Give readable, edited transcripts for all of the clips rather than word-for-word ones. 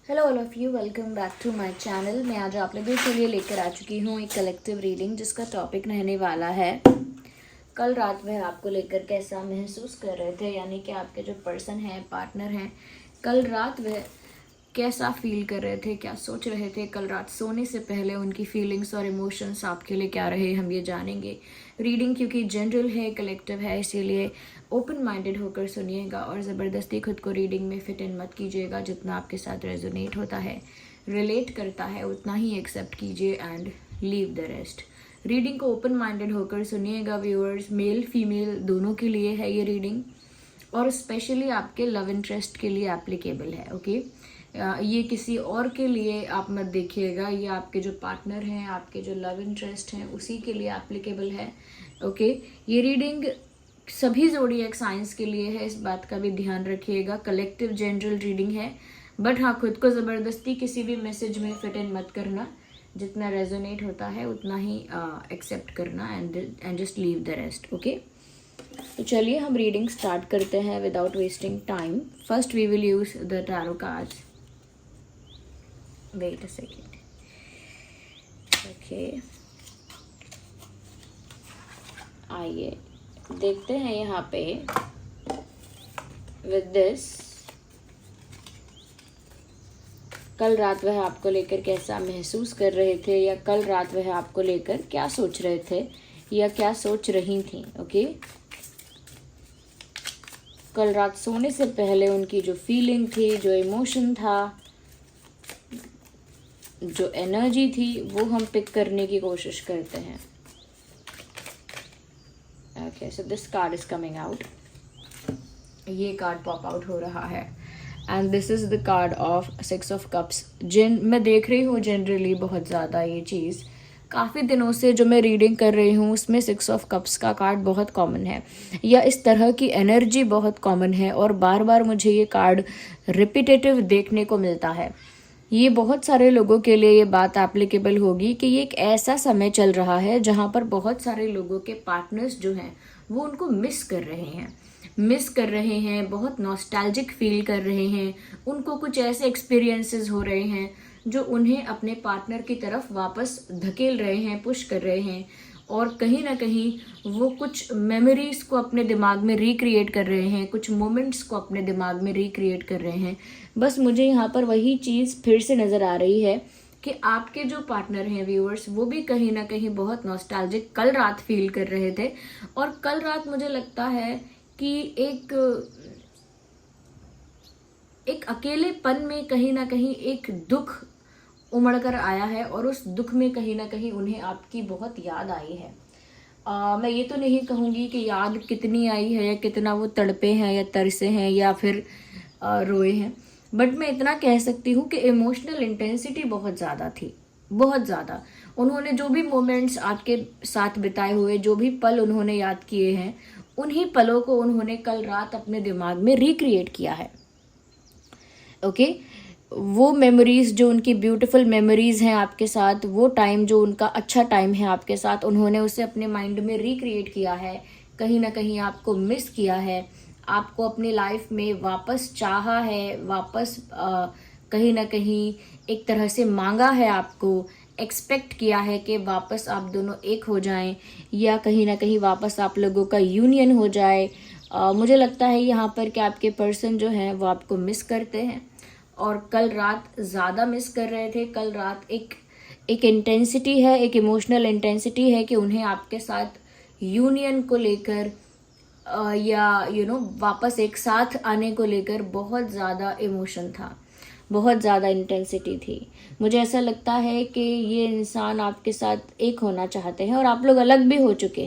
Hello all of you, welcome back to my channel. मैं आज आप लोगों के लिए लेकर आ चुकी हूँ एक कलेक्टिव रीडिंग जिसका टॉपिक रहने वाला है कल रात में आपको लेकर कैसा महसूस कर रहे थे, यानी कि आपके जो पर्सन हैं, पार्टनर हैं, कल रात वह कैसा फील कर रहे थे, क्या सोच रहे थे कल रात सोने से पहले, उनकी फीलिंग्स और इमोशंस आपके लिए क्या रहे, हम ये जानेंगे। रीडिंग क्योंकि जनरल है, कलेक्टिव है, इसीलिए ओपन माइंडेड होकर सुनिएगा और ज़बरदस्ती खुद को रीडिंग में फिट इन मत कीजिएगा। जितना आपके साथ रेजोनेट होता है, रिलेट करता है, उतना ही एक्सेप्ट कीजिए and leave the rest. Reading को ओपन माइंडेड होकर सुनिएगा व्यूअर्स, मेल फीमेल दोनों के लिए है ये रीडिंग और स्पेशली आपके लव इंटरेस्ट के लिए एप्लीकेबल है। ओके, ये किसी और के लिए आप मत देखिएगा, ये आपके जो पार्टनर हैं, आपके जो लव इंटरेस्ट हैं, उसी के लिए एप्लीकेबल है। ओके, ये रीडिंग सभी ज़ोडिएक साइंस के लिए है, इस बात का भी ध्यान रखिएगा। कलेक्टिव जनरल रीडिंग है, बट हाँ, खुद को ज़बरदस्ती किसी भी मैसेज में फिट इन मत करना। जितना रेजोनेट होता है उतना ही एक्सेप्ट करना and just leave the rest. Okay, तो चलिए हम रीडिंग स्टार्ट करते हैं without wasting time. First we will use the tarot cards. Wait a second. Okay, आइए देखते हैं यहाँ पे विद दिस कल रात वह आपको लेकर कैसा महसूस कर रहे थे, या कल रात वह आपको लेकर क्या सोच रहे थे या क्या सोच रही थी। ओके, कल रात सोने से पहले उनकी जो फीलिंग थी, जो इमोशन था, जो एनर्जी थी, वो हम पिक करने की कोशिश करते हैं। Okay, so this card is coming out. ये कार्ड पॉप आउट हो रहा है and this is the card of 6 of cups. मैं देख रही हूँ जनरली बहुत ज़्यादा ये चीज़ काफ़ी दिनों से जो मैं रीडिंग कर रही हूँ उसमें 6 ऑफ कप्स का कार्ड बहुत कॉमन है, या इस तरह की एनर्जी बहुत कॉमन है और बार बार मुझे ये कार्ड रिपीटेटिव देखने को मिलता है। ये बहुत सारे लोगों के लिए ये बात एप्लीकेबल होगी कि ये एक ऐसा समय चल रहा है जहाँ पर बहुत सारे लोगों के पार्टनर्स जो हैं वो उनको मिस कर रहे हैं, बहुत नॉस्टैल्जिक फील कर रहे हैं। उनको कुछ ऐसे एक्सपीरियंसेस हो रहे हैं जो उन्हें अपने पार्टनर की तरफ वापस धकेल रहे हैं, पुश कर रहे हैं, और कहीं ना कहीं वो कुछ मेमोरीज को अपने दिमाग में रिक्रिएट कर रहे हैं, कुछ मोमेंट्स को अपने दिमाग में रिक्रिएट कर रहे हैं। बस मुझे यहाँ पर वही चीज़ फिर से नज़र आ रही है कि आपके जो पार्टनर हैं व्यूअर्स, वो भी कहीं ना कहीं बहुत नॉस्टैल्जिक कल रात फील कर रहे थे। और कल रात मुझे लगता है कि एक अकेलेपन में कहीं ना कहीं एक दुख उमड़ कर आया है और उस दुख में कहीं ना कहीं उन्हें आपकी बहुत याद आई है। मैं ये तो नहीं कहूँगी कि याद कितनी आई है या कितना वो तड़पे हैं या तरसे हैं या फिर रोए हैं, बट मैं इतना कह सकती हूँ कि इमोशनल इंटेंसिटी बहुत ज़्यादा थी, बहुत ज़्यादा। उन्होंने जो भी मोमेंट्स आपके साथ बिताए हुए, जो भी पल उन्होंने याद किए हैं, उन्हीं पलों को उन्होंने कल रात अपने दिमाग में रिक्रिएट किया है। ओके, वो मेमोरीज जो उनकी ब्यूटीफुल मेमोरीज हैं आपके साथ, वो टाइम जो उनका अच्छा टाइम है आपके साथ, उन्होंने उसे अपने माइंड में रिक्रिएट किया है। कहीं ना कहीं आपको मिस किया है, आपको अपनी लाइफ में वापस चाहा है, वापस कहीं ना कहीं एक तरह से मांगा है, आपको एक्सपेक्ट किया है कि वापस आप दोनों एक हो जाएं, या कहीं ना कहीं वापस आप लोगों का यूनियन हो जाए। मुझे लगता है यहाँ पर कि आपके पर्सन जो हैं वो आपको मिस करते हैं और कल रात ज़्यादा मिस कर रहे थे। कल रात एक इंटेंसिटी है, एक इमोशनल इंटेंसिटी है कि उन्हें आपके साथ यूनियन को लेकर या वापस एक साथ आने को लेकर बहुत ज़्यादा इमोशन था, बहुत ज़्यादा इंटेंसिटी थी। मुझे ऐसा लगता है कि ये इंसान आपके साथ एक होना चाहते हैं और आप लोग अलग भी हो चुके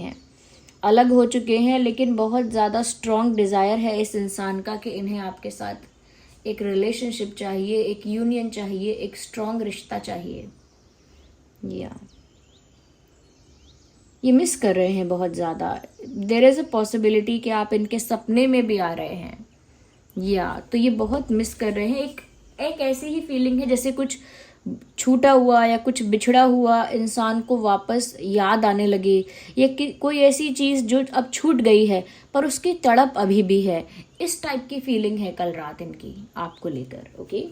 हैं, लेकिन बहुत ज़्यादा स्ट्रॉन्ग डिज़ायर है इस इंसान का कि इन्हें आपके साथ एक रिलेशनशिप चाहिए, एक यूनियन चाहिए, एक स्ट्रॉन्ग रिश्ता चाहिए। ये मिस कर रहे हैं बहुत ज़्यादा। देयर इज़ अ पॉसिबिलिटी कि आप इनके सपने में भी आ रहे हैं, तो ये बहुत मिस कर रहे हैं। एक ऐसी ही फीलिंग है जैसे कुछ छूटा हुआ या कुछ बिछड़ा हुआ इंसान को वापस याद आने लगे, या कोई ऐसी चीज़ जो अब छूट गई है पर उसकी तड़प अभी भी है। इस टाइप की फीलिंग है कल रात इनकी आपको लेकर। ओके,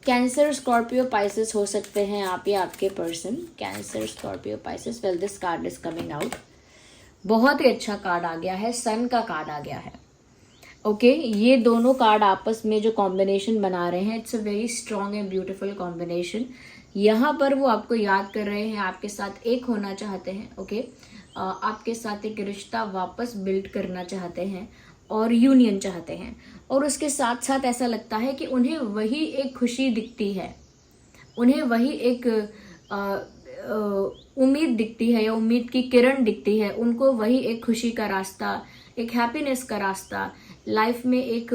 कैंसर, स्कॉर्पियो, पाइसेस हो सकते हैं आप या आपके person. Cancer, Scorpio, Pisces. Well, this card is coming out. बहुत ही अच्छा कार्ड आ गया है, सन का कार्ड आ गया है। ओके, ये दोनों कार्ड आपस में जो कॉम्बिनेशन बना रहे हैं, it's a very strong and beautiful combination. यहाँ पर वो आपको याद कर रहे हैं, आपके साथ एक होना चाहते हैं। ओके, आपके साथ एक रिश्ता वापस बिल्ड करना चाहते हैं और यूनियन चाहते हैं। और उसके साथ साथ ऐसा लगता है कि उन्हें वही एक खुशी दिखती है, उन्हें वही एक उम्मीद दिखती है या उम्मीद की किरण दिखती है। उनको वही एक खुशी का रास्ता, एक हैप्पीनेस का रास्ता, लाइफ में एक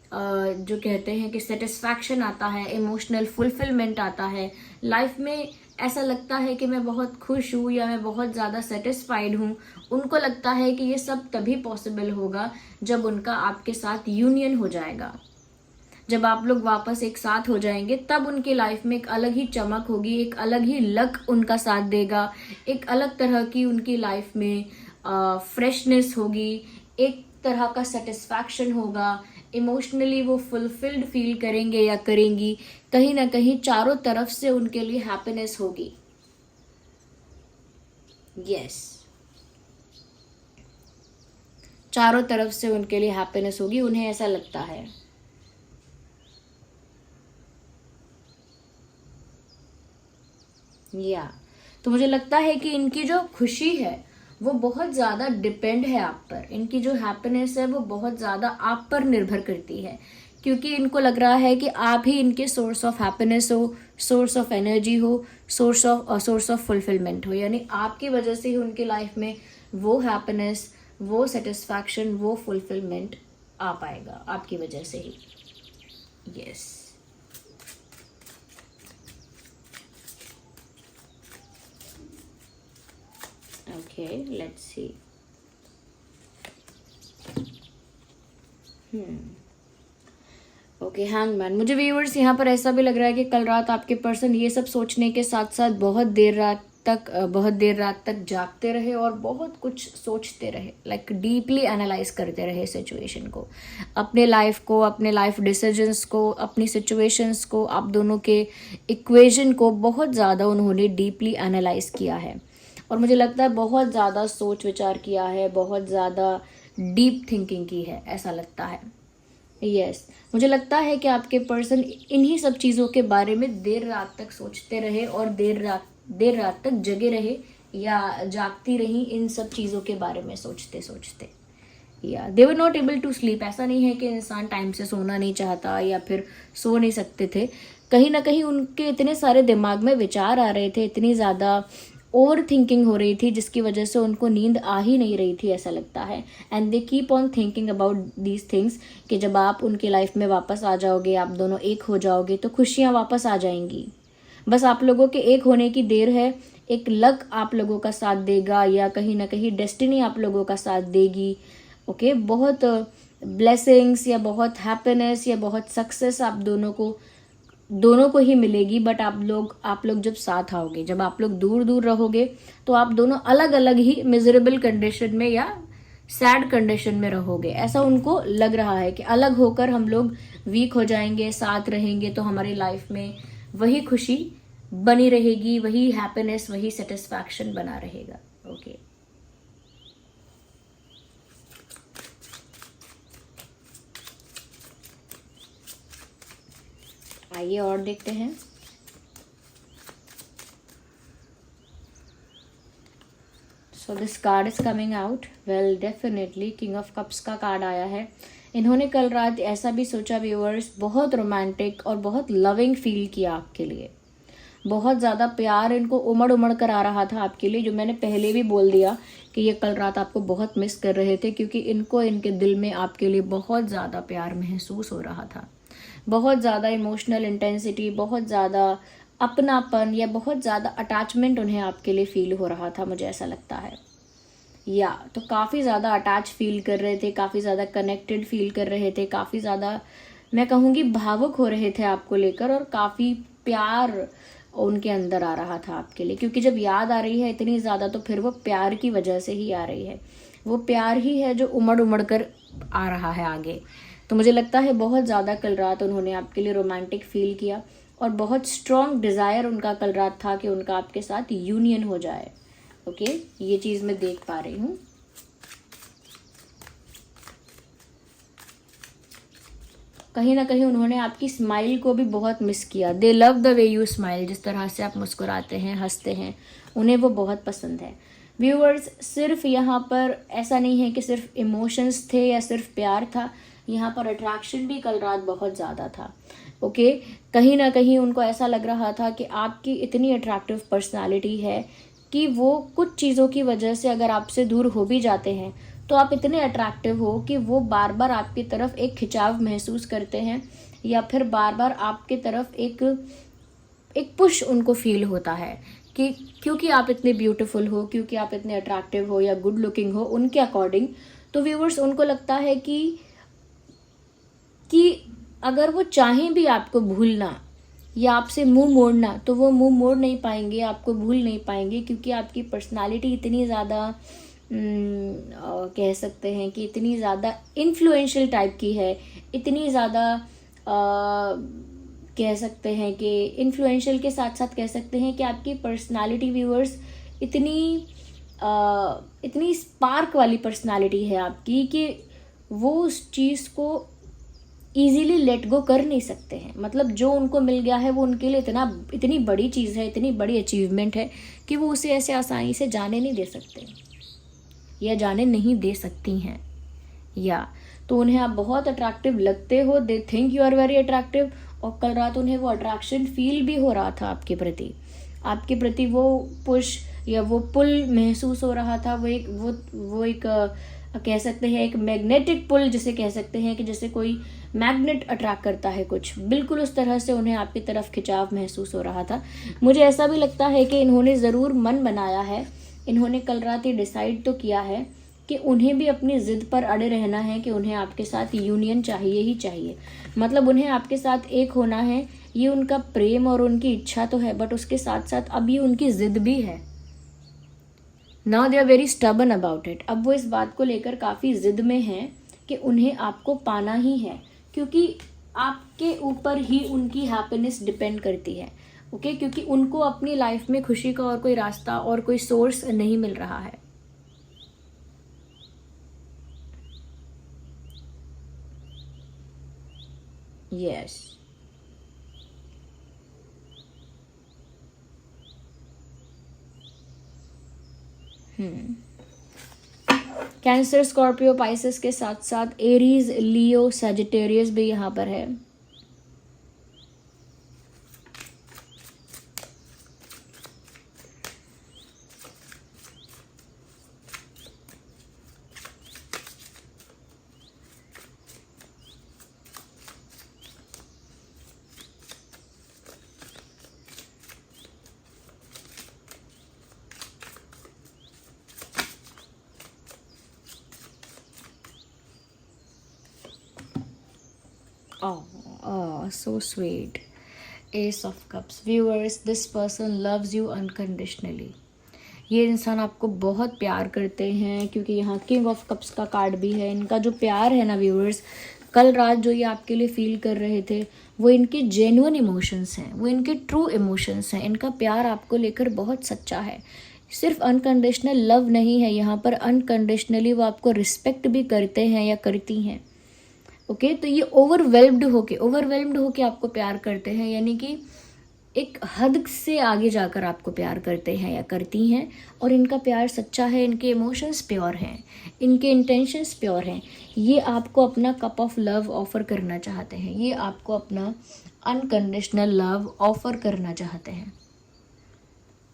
जो कहते हैं कि सेटिस्फैक्शन आता है, इमोशनल फुलफिलमेंट आता है लाइफ में। ऐसा लगता है कि मैं बहुत खुश हूँ या मैं बहुत ज़्यादा सेटिस्फाइड हूँ। उनको लगता है कि ये सब तभी पॉसिबल होगा जब उनका आपके साथ यूनियन हो जाएगा, जब आप लोग वापस एक साथ हो जाएंगे, तब उनकी लाइफ में एक अलग ही चमक होगी, एक अलग ही लक उनका साथ देगा, एक अलग तरह की उनकी लाइफ में फ्रेशनेस होगी, एक तरह का सेटिस्फैक्शन होगा। इमोशनली वो फुलफिल्ड फील करेंगे या करेंगी, कहीं ना कहीं चारों तरफ से उनके लिए हैप्पीनेस होगी। यस, चारों तरफ से उनके लिए हैप्पीनेस होगी, उन्हें ऐसा लगता है। या तो मुझे लगता है कि इनकी जो खुशी है वो बहुत ज़्यादा डिपेंड है आप पर। इनकी जो हैप्पीनेस है वो बहुत ज़्यादा आप पर निर्भर करती है, क्योंकि इनको लग रहा है कि आप ही इनके सोर्स ऑफ हैप्पीनेस हो, सोर्स ऑफ एनर्जी हो, सोर्स ऑफ फुलफिलमेंट हो। यानी आपकी वजह से ही उनकी लाइफ में वो हैप्पीनेस, वो सेटिस्फैक्शन, वो फुलफिलमेंट आ पाएगा आपकी वजह से ही। Yes. Okay, let's see. Okay, hangman. मुझे व्यूअर्स यहाँ पर ऐसा भी लग रहा है कि कल रात आपके पर्सन ये सब सोचने के साथ साथ बहुत देर रात तक जागते रहे और बहुत कुछ सोचते रहे, लाइक डीपली एनालाइज करते रहे सिचुएशन को, अपने लाइफ को, अपने लाइफ डिसीजंस को, अपनी सिचुएशंस को, आप दोनों के इक्वेशन को बहुत ज़्यादा उन्होंने डीपली एनालाइज किया है। और मुझे लगता है बहुत ज़्यादा सोच विचार किया है, बहुत ज़्यादा डीप थिंकिंग की है, ऐसा लगता है। यस, मुझे लगता है कि आपके पर्सन इन्हीं सब चीज़ों के बारे में देर रात तक सोचते रहे और देर रात तक जगे रहे या जागती रही, इन सब चीज़ों के बारे में सोचते सोचते। या they were not able to sleep. ऐसा नहीं है कि इंसान टाइम से सोना नहीं चाहता या फिर सो नहीं सकते थे, कहीं ना कहीं उनके इतने सारे दिमाग में विचार आ रहे थे, इतनी ज़्यादा ओवर थिंकिंग हो रही थी, जिसकी वजह से उनको नींद आ ही नहीं रही थी, ऐसा लगता है। And they keep on thinking about these things कि जब आप उनकी लाइफ में वापस आ जाओगे, आप दोनों एक हो जाओगे, तो खुशियाँ वापस आ जाएंगी। बस आप लोगों के एक होने की देर है, एक लक आप लोगों का साथ देगा या कहीं ना कहीं डेस्टिनी आप लोगों का साथ देगी। ओके, बहुत ब्लेसिंग्स या बहुत हैप्पीनेस या बहुत सक्सेस आप दोनों को ही मिलेगी। बट आप लोग जब साथ आओगे, जब आप लोग दूर दूर रहोगे, तो आप दोनों अलग अलग ही मिजरेबल कंडीशन में या सैड कंडीशन में रहोगे। ऐसा उनको लग रहा है कि अलग होकर हम लोग वीक हो जाएंगे, साथ रहेंगे तो हमारी लाइफ में वही खुशी बनी रहेगी, वही हैप्पीनेस, वही सेटिस्फैक्शन बना रहेगा। ओके, आइए और देखते हैं। So this card is coming out. Well, definitely king of cups का कार्ड आया है। इन्होंने कल रात ऐसा भी सोचा व्यूअर्स, बहुत रोमांटिक और बहुत लविंग फील किया आपके लिए, बहुत ज़्यादा प्यार इनको उमड़ उमड़ कर आ रहा था आपके लिए, जो मैंने पहले भी बोल दिया कि ये कल रात आपको बहुत मिस कर रहे थे, क्योंकि इनको इनके दिल में आपके लिए बहुत ज़्यादा प्यार महसूस हो रहा था, बहुत ज़्यादा इमोशनल इंटेंसिटी, बहुत ज़्यादा अपनापन या बहुत ज़्यादा अटैचमेंट उन्हें आपके लिए फील हो रहा था, मुझे ऐसा लगता है। या तो काफ़ी ज़्यादा अटैच फील कर रहे थे, काफ़ी ज़्यादा कनेक्टेड फील कर रहे थे, काफ़ी ज़्यादा मैं कहूँगी भावुक हो रहे थे आपको लेकर, और काफ़ी प्यार उनके अंदर आ रहा था आपके लिए, क्योंकि जब याद आ रही है इतनी ज़्यादा तो फिर वो प्यार की वजह से ही आ रही है, वो प्यार ही है जो उमड़ उमड़ कर आ रहा है आगे। तो मुझे लगता है बहुत ज़्यादा कल रात उन्होंने आपके लिए रोमांटिक फील किया, और बहुत स्ट्रॉन्ग डिज़ायर उनका कल रात था कि उनका आपके साथ यूनियन हो जाए। ओके, ये चीज़ मैं देख पा रही हूँ। कहीं ना कहीं उन्होंने आपकी स्माइल को भी बहुत मिस किया। दे love the way you smile, जिस तरह से आप मुस्कुराते हैं, हंसते हैं, उन्हें वो बहुत पसंद है। व्यूअर्स, सिर्फ यहाँ पर ऐसा नहीं है कि सिर्फ इमोशंस थे या सिर्फ प्यार था, यहाँ पर अट्रैक्शन भी कल रात बहुत ज़्यादा था। ओके, कहीं ना कहीं उनको ऐसा लग रहा था कि आपकी इतनी अट्रैक्टिव पर्सनालिटी है कि वो कुछ चीज़ों की वजह से अगर आपसे दूर हो भी जाते हैं तो आप इतने अट्रैक्टिव हो कि वो बार बार आपकी तरफ एक खिंचाव महसूस करते हैं, या फिर बार बार आपके तरफ एक पुश उनको फील होता है कि क्योंकि आप इतने ब्यूटीफुल हो, क्योंकि आप इतने अट्रैक्टिव हो या गुड लुकिंग हो उनके अकॉर्डिंग। तो व्यूअर्स, उनको लगता है कि अगर वो चाहें भी आपको भूलना या आपसे मुंह मोड़ना तो वो मुंह मोड़ नहीं पाएंगे, आपको भूल नहीं पाएंगे, क्योंकि आपकी पर्सनालिटी इतनी ज़्यादा कह सकते हैं कि इतनी ज़्यादा इन्फ्लुएंशियल टाइप की है, इतनी ज़्यादा कह सकते हैं कि इन्फ्लुएंशियल के साथ साथ कह सकते हैं कि आपकी पर्सनालिटी व्यूअर्स इतनी स्पार्क वाली पर्सनालिटी है आपकी कि वो उस चीज़ को ईजीली लेट गो कर नहीं सकते हैं। मतलब जो उनको मिल गया है वो उनके लिए इतनी बड़ी चीज़ है, इतनी बड़ी अचीवमेंट है कि वो उसे ऐसे आसानी से जाने नहीं दे सकते या जाने नहीं दे सकती हैं। या तो उन्हें आप बहुत अट्रैक्टिव लगते हो, they think you are very attractive, और कल रात उन्हें वो अट्रैक्शन फील भी हो रहा था आपके प्रति वो पुश या वो पुल महसूस हो रहा था। वो एक कह सकते हैं एक मैग्नेटिक पुल, जिसे कह सकते हैं कि जैसे कोई मैग्नेट अट्रैक्ट करता है कुछ, बिल्कुल उस तरह से उन्हें आपकी तरफ खिंचाव महसूस हो रहा था। मुझे ऐसा भी लगता है कि इन्होंने ज़रूर मन बनाया है, इन्होंने कल रात ये डिसाइड तो किया है कि उन्हें भी अपनी ज़िद पर अड़े रहना है कि उन्हें आपके साथ यूनियन चाहिए ही चाहिए। मतलब उन्हें आपके साथ एक होना है, ये उनका प्रेम और उनकी इच्छा तो है, बट उसके साथ साथ अब ये उनकी ज़िद भी है। Now they are very stubborn about it. अब वो इस बात को लेकर काफ़ी ज़िद में हैं कि उन्हें आपको पाना ही है, क्योंकि आपके ऊपर ही उनकी हैप्पीनेस डिपेंड करती है। ओके, क्योंकि उनको अपनी लाइफ में खुशी का और कोई रास्ता और कोई सोर्स नहीं मिल रहा है। यस, कैंसर, स्कॉर्पियो, पाइसेस के साथ साथ एरीज, लियो, सजिटेरियस भी यहाँ पर है। Oh, so sweet. Ace of Cups. Viewers, this person loves you unconditionally. ये इंसान आपको बहुत प्यार करते हैं, क्योंकि यहाँ किंग ऑफ कप्स का कार्ड भी है। इनका जो प्यार है ना व्यूअर्स, कल रात जो ये आपके लिए फील कर रहे थे वो इनके जेन्युइन इमोशंस हैं, वो इनके ट्रू इमोशंस हैं। इनका प्यार आपको लेकर बहुत सच्चा है। सिर्फ अनकंडीशनल लव नहीं है यहाँ पर, अनकंडीशनली वो आपको रिस्पेक्ट भी करते हैं या करती हैं। ओके, तो ये ओवरवेल्म्ड होके आपको प्यार करते हैं, यानी कि एक हद से आगे जाकर आपको प्यार करते हैं या करती हैं। और इनका प्यार सच्चा है, इनके इमोशंस प्योर हैं, इनके इंटेंशंस प्योर हैं। ये आपको अपना कप ऑफ लव ऑफर करना चाहते हैं, ये आपको अपना अनकंडीशनल लव ऑफर करना चाहते हैं।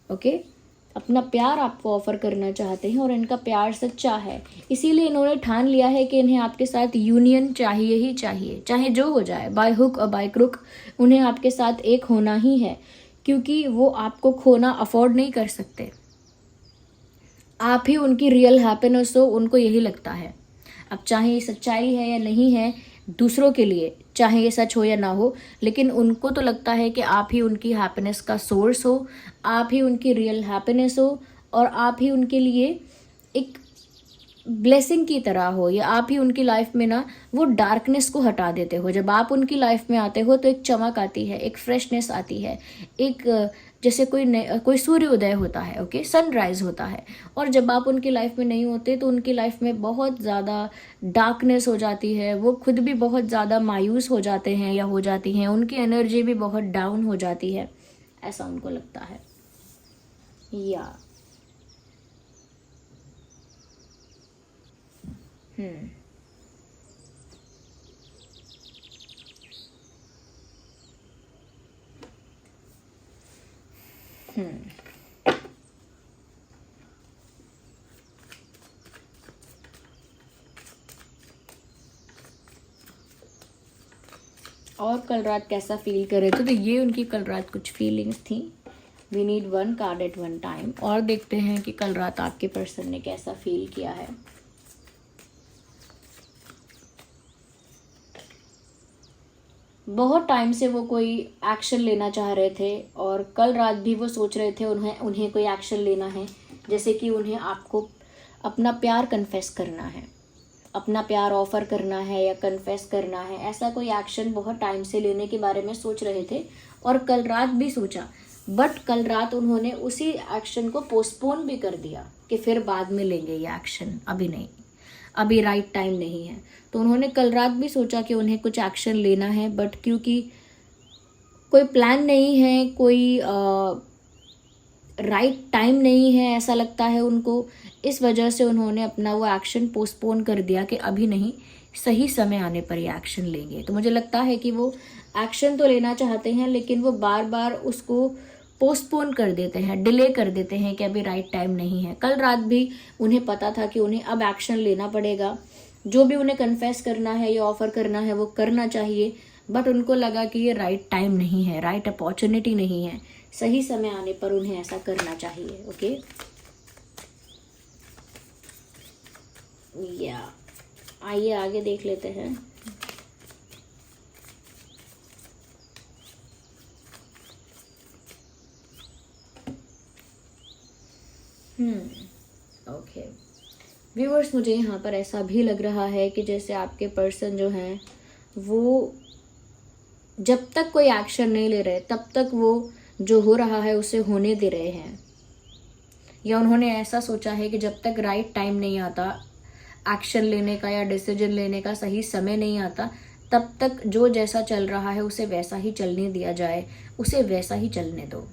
ओके, अपना प्यार आपको ऑफर करना चाहते हैं और इनका प्यार सच्चा है। इसीलिए इन्होंने ठान लिया है कि इन्हें आपके साथ यूनियन चाहिए ही चाहिए, चाहे जो हो जाए, बाय हुक और बाय क्रुक उन्हें आपके साथ एक होना ही है, क्योंकि वो आपको खोना अफोर्ड नहीं कर सकते। आप ही उनकी रियल हैप्पीनेस हो, उनको यही लगता है। अब चाहे ये सच्चाई है या नहीं है दूसरों के लिए, चाहे ये सच हो या ना हो, लेकिन उनको तो लगता है कि आप ही उनकी हैप्पीनेस का सोर्स हो, आप ही उनकी रियल हैप्पीनेस हो, और आप ही उनके लिए एक ब्लेसिंग की तरह हो, या आप ही उनकी लाइफ में ना वो डार्कनेस को हटा देते हो। जब आप उनकी लाइफ में आते हो तो एक चमक आती है, एक फ्रेशनेस आती है, एक जैसे कोई सूर्योदय होता है, ओके, सनराइज होता है। और जब आप उनकी लाइफ में नहीं होते तो उनकी लाइफ में बहुत ज़्यादा डार्कनेस हो जाती है, वो खुद भी बहुत ज़्यादा मायूस हो जाते हैं या हो जाती हैं, उनकी एनर्जी भी बहुत डाउन हो जाती है, ऐसा उनको लगता है। या और कल रात कैसा फील कर रहे थे, तो ये उनकी कल रात कुछ फीलिंग्स थी। We need one card at one time, और देखते हैं कि कल रात आपके पर्सन ने कैसा फील किया है। बहुत टाइम से वो कोई एक्शन लेना चाह रहे थे, और कल रात भी वो सोच रहे थे उन्हें कोई एक्शन लेना है, जैसे कि उन्हें आपको अपना प्यार कन्फेस करना है, अपना प्यार ऑफर करना है या कन्फेस करना है। ऐसा कोई एक्शन बहुत टाइम से लेने के बारे में सोच रहे थे, और कल रात भी सोचा, बट कल रात उन्होंने उसी एक्शन को पोस्टपोन भी कर दिया कि फिर बाद में लेंगे ये एक्शन, अभी नहीं, अभी राइट टाइम नहीं है। तो उन्होंने कल रात भी सोचा कि उन्हें कुछ एक्शन लेना है, बट क्योंकि कोई प्लान नहीं है, कोई राइट टाइम नहीं है, ऐसा लगता है उनको, इस वजह से उन्होंने अपना वो एक्शन पोस्टपोन कर दिया कि अभी नहीं, सही समय आने पर ये एक्शन लेंगे। तो मुझे लगता है कि वो एक्शन तो लेना चाहते हैं, लेकिन वो बार बार उसको पोस्टपोन कर देते हैं, डिले कर देते हैं कि अभी राइट टाइम नहीं है। कल रात भी उन्हें पता था कि उन्हें अब एक्शन लेना पड़ेगा, जो भी उन्हें कन्फेस करना है या ऑफर करना है वो करना चाहिए, बट उनको लगा कि ये राइट टाइम नहीं है, राइट अपॉर्चुनिटी नहीं है, सही समय आने पर उन्हें ऐसा करना चाहिए। ओके, या आइए आगे देख लेते हैं। ओके व्यूअर्स, मुझे यहाँ पर ऐसा भी लग रहा है कि जैसे आपके पर्सन जो हैं वो जब तक कोई एक्शन नहीं ले रहे तब तक वो जो हो रहा है उसे होने दे रहे हैं, या उन्होंने ऐसा सोचा है कि जब तक राइट टाइम नहीं आता एक्शन लेने का या डिसीजन लेने का, सही समय नहीं आता, तब तक जो जैसा चल रहा है उसे वैसा ही चलने दिया जाए, उसे वैसा ही चलने दो।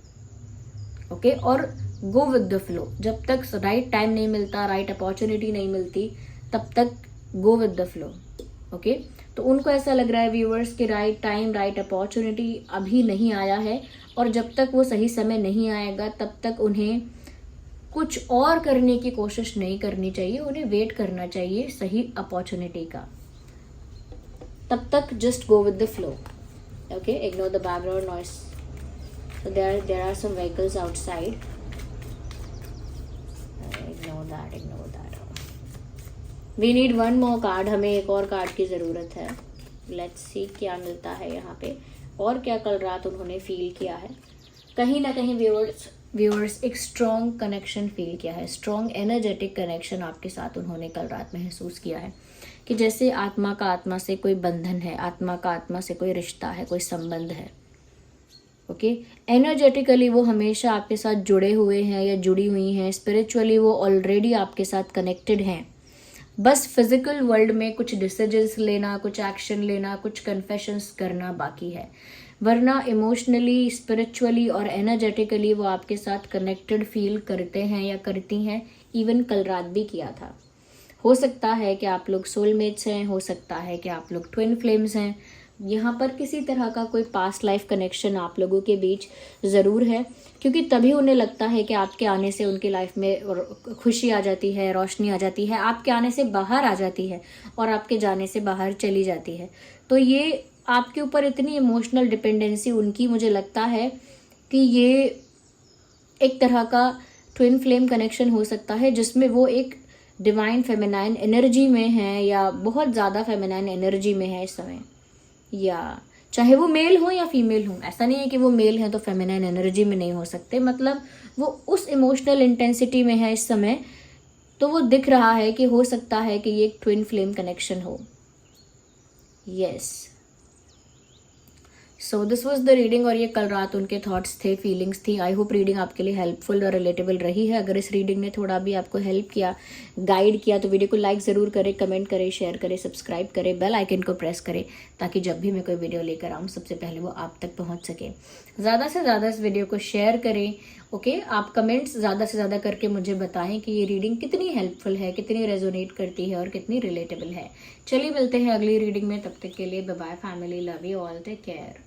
ओके, और गो विद द फ्लो। जब तक राइट टाइम नहीं मिलता, राइट अपॉर्चुनिटी नहीं मिलती, तब तक go with the flow. Okay, तो उनको ऐसा लग रहा है व्यूअर्स कि राइट टाइम, राइट अपॉर्चुनिटी अभी नहीं आया है, और जब तक वो सही समय नहीं आएगा तब तक उन्हें कुछ और करने की कोशिश नहीं करनी चाहिए, उन्हें वेट करना चाहिए सही अपॉर्चुनिटी का। तब तक just go with the flow. Okay, ignore the background noise. So there are some vehicles outside. Ignore that. We need one more card. हमें एक और कार्ड की ज़रूरत है। Let's see क्या मिलता है यहाँ पे, और क्या कल रात उन्होंने फील किया है। कहीं ना कहीं व्यूअर्स एक स्ट्रॉन्ग कनेक्शन फील किया है, स्ट्रॉन्ग एनर्जेटिक कनेक्शन आपके साथ उन्होंने कल रात महसूस किया है, कि जैसे आत्मा का आत्मा से कोई बंधन है, आत्मा का आत्मा से कोई रिश्ता है, कोई संबंध है। ओके, एनर्जेटिकली वो हमेशा आपके साथ जुड़े हुए हैं या जुड़ी हुई हैं, स्पिरिचुअली वो ऑलरेडी आपके साथ कनेक्टेड हैं। बस फिजिकल वर्ल्ड में कुछ डिसीजंस लेना, कुछ एक्शन लेना, कुछ कन्फेशंस करना बाकी है, वरना इमोशनली, स्पिरिचुअली और एनर्जेटिकली वो आपके साथ कनेक्टेड फील करते हैं या करती हैं। इवन कल रात भी किया था। हो सकता है कि आप लोग सोलमेट्स हैं, हो सकता है कि आप लोग ट्विन फ्लेम्स हैं। यहाँ पर किसी तरह का कोई पास्ट लाइफ कनेक्शन आप लोगों के बीच ज़रूर है, क्योंकि तभी उन्हें लगता है कि आपके आने से उनकी लाइफ में खुशी आ जाती है, रोशनी आ जाती है, आपके आने से बाहर आ जाती है और आपके जाने से बाहर चली जाती है। तो ये आपके ऊपर इतनी इमोशनल डिपेंडेंसी उनकी, मुझे लगता है कि ये एक तरह का ट्विन फ्लेम कनेक्शन हो सकता है, जिसमें वो एक डिवाइन फेमिनाइन एनर्जी में है या बहुत ज़्यादा फेमिनाइन एनर्जी में है इस समय, या चाहे वो मेल हो या फीमेल हो। ऐसा नहीं है कि वो मेल हैं तो फेमिनाइन एनर्जी में नहीं हो सकते, मतलब वो उस इमोशनल इंटेंसिटी में है इस समय। तो वो दिख रहा है कि हो सकता है कि ये एक ट्विन फ्लेम कनेक्शन हो। Yes, so this was the reading, और ये कल रात उनके थॉट्स थे, फीलिंग्स थी। आई होप रीडिंग आपके लिए हेल्पफुल और रिलेटेबल रही है। अगर इस रीडिंग ने थोड़ा भी आपको हेल्प किया, गाइड किया, तो वीडियो को लाइक ज़रूर करें, कमेंट करें, शेयर करें, सब्सक्राइब करें, बेल आइकन को प्रेस करें, ताकि जब भी मैं कोई वीडियो लेकर आऊँ सबसे पहले वो आप तक पहुँच सके। ज़्यादा से ज़्यादा इस वीडियो को शेयर करें। ओके, आप कमेंट्स ज़्यादा से ज़्यादा करके मुझे बताएं कि ये रीडिंग कितनी हेल्पफुल है, कितनी रेजोनेट करती है और कितनी रिलेटेबल है। चलिए मिलते हैं अगली रीडिंग में, तब तक के लिए bye bye family, love you all, take care.